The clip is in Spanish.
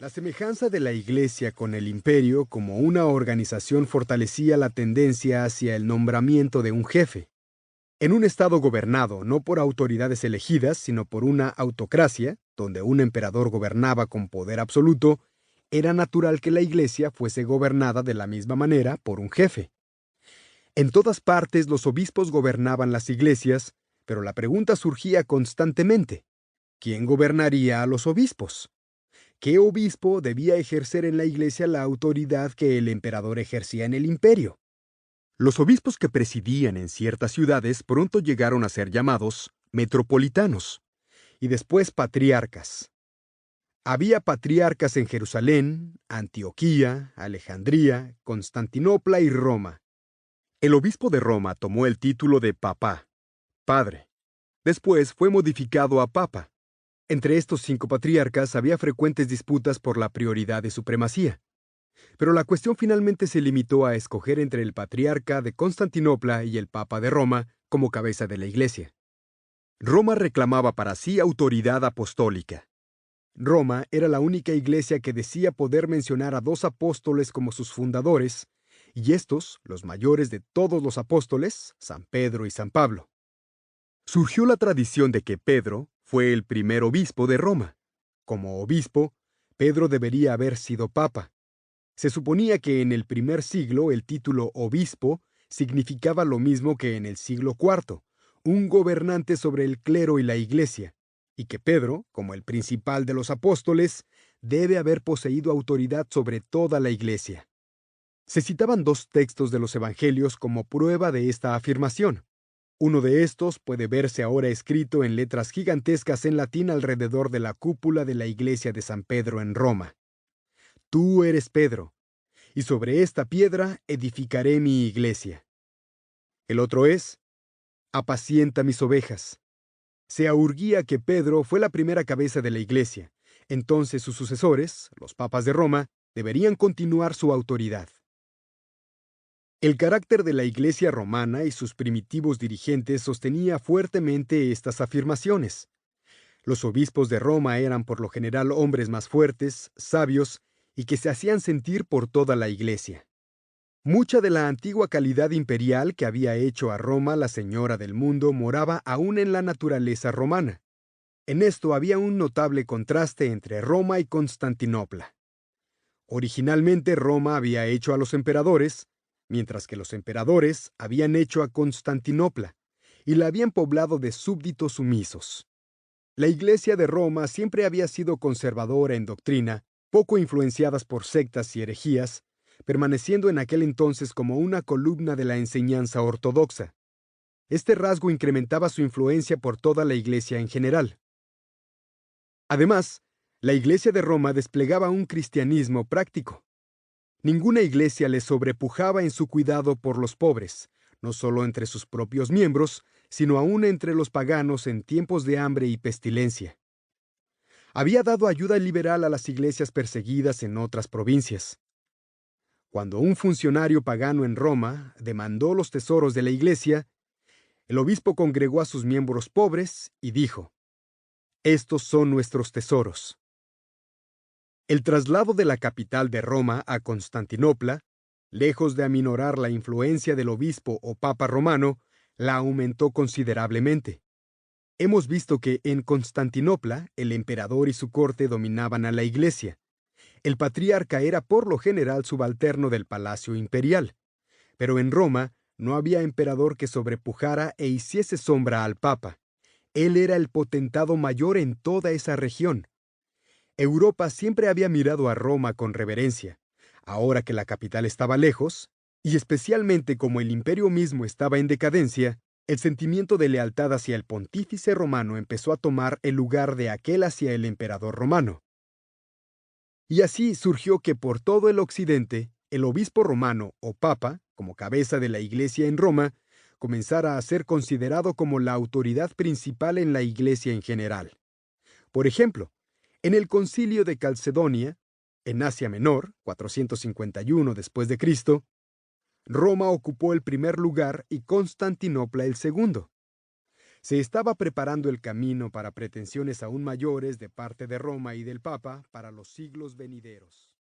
La semejanza de la Iglesia con el imperio como una organización fortalecía la tendencia hacia el nombramiento de un jefe. En un estado gobernado no por autoridades elegidas, sino por una autocracia, donde un emperador gobernaba con poder absoluto, era natural que la Iglesia fuese gobernada de la misma manera por un jefe. En todas partes los obispos gobernaban las iglesias, pero la pregunta surgía constantemente: ¿quién gobernaría a los obispos? ¿Qué obispo debía ejercer en la iglesia la autoridad que el emperador ejercía en el imperio? Los obispos que presidían en ciertas ciudades pronto llegaron a ser llamados metropolitanos y después patriarcas. Había patriarcas en Jerusalén, Antioquía, Alejandría, Constantinopla y Roma. El obispo de Roma tomó el título de papá, padre. Después fue modificado a papa. Entre estos 5 patriarcas había frecuentes disputas por la prioridad de supremacía. Pero la cuestión finalmente se limitó a escoger entre el patriarca de Constantinopla y el papa de Roma como cabeza de la iglesia. Roma reclamaba para sí autoridad apostólica. Roma era la única iglesia que decía poder mencionar a 2 apóstoles como sus fundadores, y estos, los mayores de todos los apóstoles, San Pedro y San Pablo. Surgió la tradición de que Pedro fue el primer obispo de Roma. Como obispo, Pedro debería haber sido papa. Se suponía que en el primer siglo el título obispo significaba lo mismo que en el siglo IV, un gobernante sobre el clero y la iglesia, y que Pedro, como el principal de los apóstoles, debe haber poseído autoridad sobre toda la iglesia. Se citaban 2 textos de los evangelios como prueba de esta afirmación. Uno de estos puede verse ahora escrito en letras gigantescas en latín alrededor de la cúpula de la iglesia de San Pedro en Roma. Tú eres Pedro, y sobre esta piedra edificaré mi iglesia. El otro es: apacienta mis ovejas. Se aurgía que Pedro fue la primera cabeza de la iglesia. Entonces sus sucesores, los papas de Roma, deberían continuar su autoridad. El carácter de la iglesia romana y sus primitivos dirigentes sostenía fuertemente estas afirmaciones. Los obispos de Roma eran por lo general hombres más fuertes, sabios y que se hacían sentir por toda la iglesia. Mucha de la antigua calidad imperial que había hecho a Roma la señora del mundo moraba aún en la naturaleza romana. En esto había un notable contraste entre Roma y Constantinopla. Originalmente Roma había hecho a los emperadores, mientras que los emperadores habían hecho a Constantinopla, y la habían poblado de súbditos sumisos. La Iglesia de Roma siempre había sido conservadora en doctrina, poco influenciadas por sectas y herejías, permaneciendo en aquel entonces como una columna de la enseñanza ortodoxa. Este rasgo incrementaba su influencia por toda la Iglesia en general. Además, la Iglesia de Roma desplegaba un cristianismo práctico. Ninguna iglesia le sobrepujaba en su cuidado por los pobres, no solo entre sus propios miembros, sino aún entre los paganos en tiempos de hambre y pestilencia. Había dado ayuda liberal a las iglesias perseguidas en otras provincias. Cuando un funcionario pagano en Roma demandó los tesoros de la iglesia, el obispo congregó a sus miembros pobres y dijo: «Estos son nuestros tesoros». El traslado de la capital de Roma a Constantinopla, lejos de aminorar la influencia del obispo o papa romano, la aumentó considerablemente. Hemos visto que en Constantinopla el emperador y su corte dominaban a la iglesia. El patriarca era por lo general subalterno del palacio imperial, pero en Roma no había emperador que sobrepujara e hiciese sombra al papa. Él era el potentado mayor en toda esa región. Europa siempre había mirado a Roma con reverencia. Ahora que la capital estaba lejos, y especialmente como el imperio mismo estaba en decadencia, el sentimiento de lealtad hacia el pontífice romano empezó a tomar el lugar de aquel hacia el emperador romano. Y así surgió que por todo el occidente, el obispo romano o papa, como cabeza de la iglesia en Roma, comenzara a ser considerado como la autoridad principal en la iglesia en general. Por ejemplo, en el Concilio de Calcedonia, en Asia Menor, 451 después de Cristo, Roma ocupó el primer lugar y Constantinopla el segundo. Se estaba preparando el camino para pretensiones aún mayores de parte de Roma y del Papa para los siglos venideros.